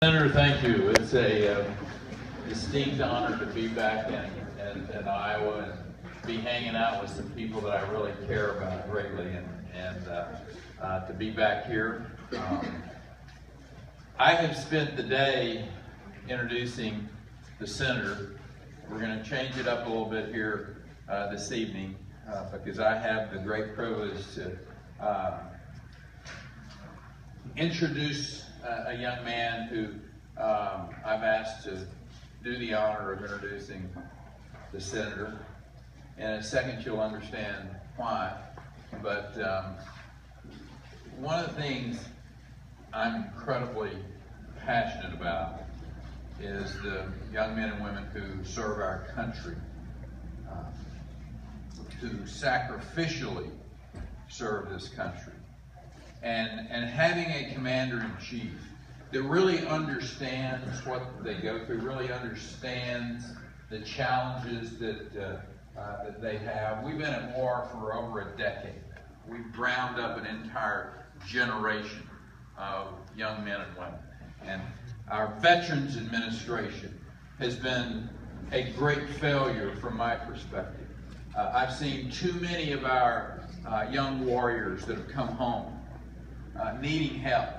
Senator, thank you. It's a distinct honor to be back in Iowa and be hanging out with some people that I really care about greatly, and to be back here. I have spent the day introducing the senator. We're going to change it up a little bit here this evening because I have the great privilege to introduce a young man who I've asked to do the honor of introducing the senator. In a second you'll understand why. But one of the things I'm incredibly passionate about is the young men and women who serve our country, who sacrificially serve this country. And having a commander-in-chief that really understands what they go through, really understands the challenges that they have. We've been at war for over a decade. We've ground up an entire generation of young men and women. And our Veterans Administration has been a great failure from my perspective. I've seen too many of our young warriors that have come home needing help.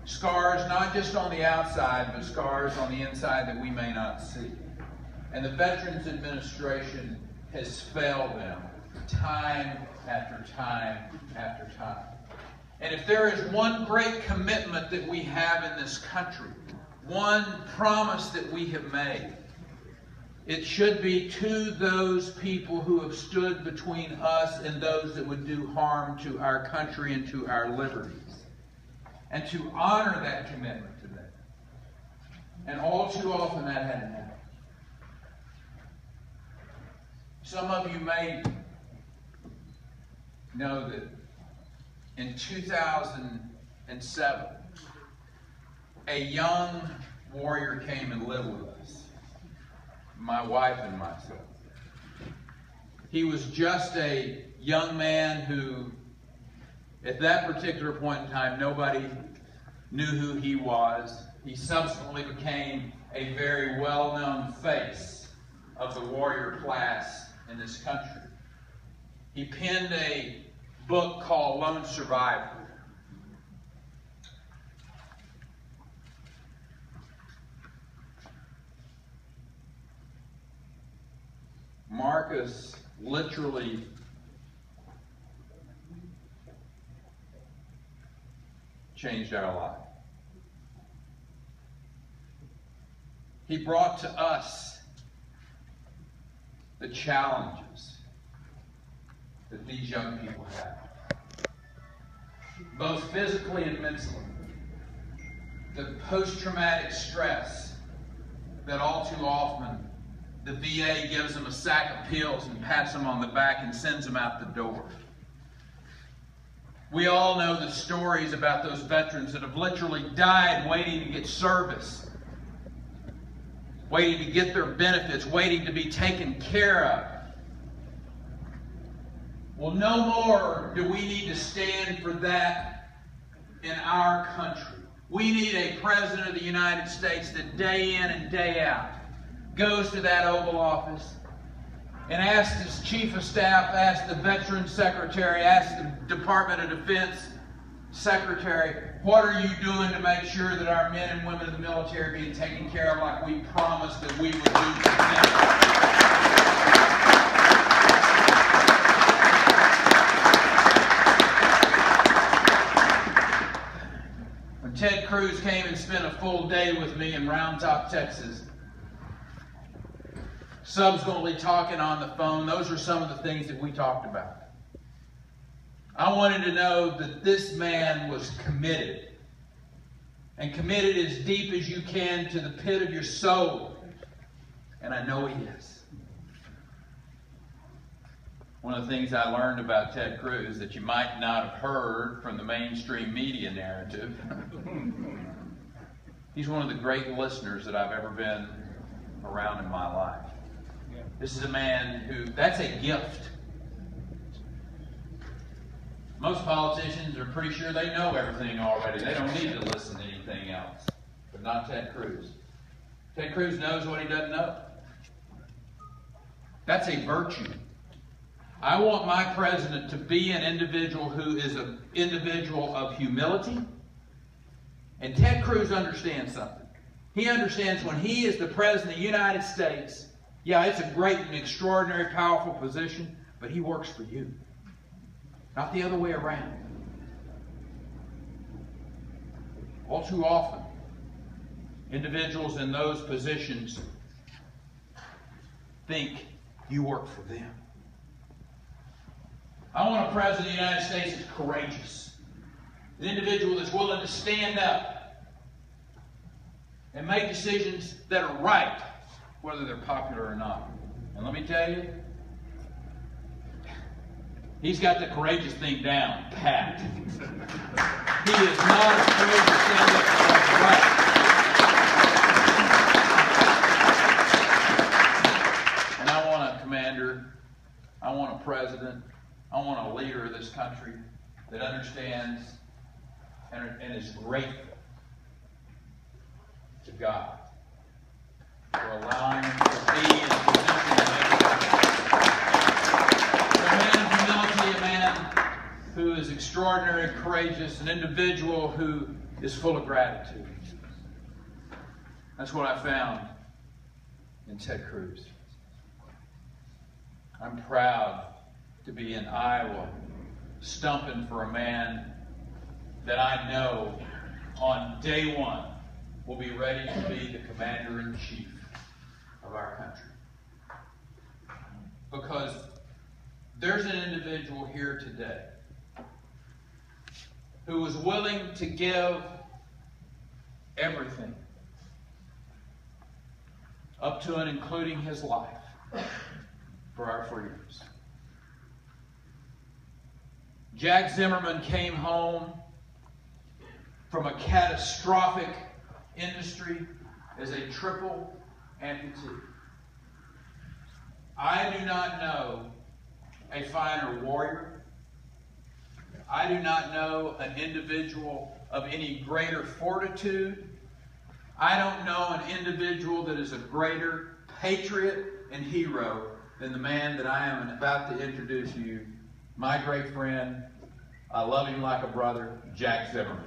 Scars not just on the outside, but scars on the inside that we may not see. And the Veterans Administration has failed them time after time after time. And if there is one great commitment that we have in this country, one promise that we have made, it should be to those people who have stood between us and those that would do harm to our country and to our liberties. And to honor that commitment to them. And all too often that hadn't happened. Some of you may know that in 2007, a young warrior came and lived with us. My wife and myself. He was just a young man who, at that particular point in time, nobody knew who he was. He subsequently became a very well-known face of the warrior class in this country. He penned a book called Lone Survivor. Marcus literally changed our life. He brought to us the challenges that these young people have, both physically and mentally. The post-traumatic stress that all too often the VA gives them a sack of pills and pats them on the back and sends them out the door. We all know the stories about those veterans that have literally died waiting to get service, waiting to get their benefits, waiting to be taken care of. Well, no more do we need to stand for that in our country. We need a President of the United States that day in and day out goes to that Oval Office and asks his Chief of Staff, asks the Veterans Secretary, asks the Department of Defense Secretary, what are you doing to make sure that our men and women in the military are being taken care of like we promised that we would do for them? When Ted Cruz came and spent a full day with me in Round Top, Texas, subsequently talking on the phone, those are some of the things that we talked about. I wanted to know that this man was committed. And committed as deep as you can to the pit of your soul. And I know he is. One of the things I learned about Ted Cruz that you might not have heard from the mainstream media narrative. He's one of the great listeners that I've ever been around in my life. This is a man who, that's a gift. Most politicians are pretty sure they know everything already. They don't need to listen to anything else. But not Ted Cruz. Ted Cruz knows what he doesn't know. That's a virtue. I want my president to be an individual who is an individual of humility. And Ted Cruz understands something. He understands when he is the president of the United States, yeah, it's a great and extraordinary, powerful position, but he works for you. Not the other way around. All too often, individuals in those positions think you work for them. I want a president of the United States that's courageous. An individual that's willing to stand up and make decisions that are right, whether they're popular or not. And let me tell you, he's got the courageous thing down pat. He is not afraid to stand up for what's right. And I want a commander, I want a president, I want a leader of this country that understands and is grateful to God for allowing him to be in a position to make a man of humility, a man who is extraordinary and courageous, an individual who is full of gratitude. That's what I found in Ted Cruz. I'm proud to be in Iowa, stumping for a man that I know on day one will be ready to be the commander-in-chief of our country. Because there's an individual here today who is willing to give everything, up to and including his life, for our freedoms. Jack Zimmerman came home from a catastrophic industry as a triple amputee. I do not know a finer warrior. I do not know an individual of any greater fortitude. I don't know an individual that is a greater patriot and hero than the man that I am about to introduce you, my great friend, I love him like a brother, Jack Zimmerman.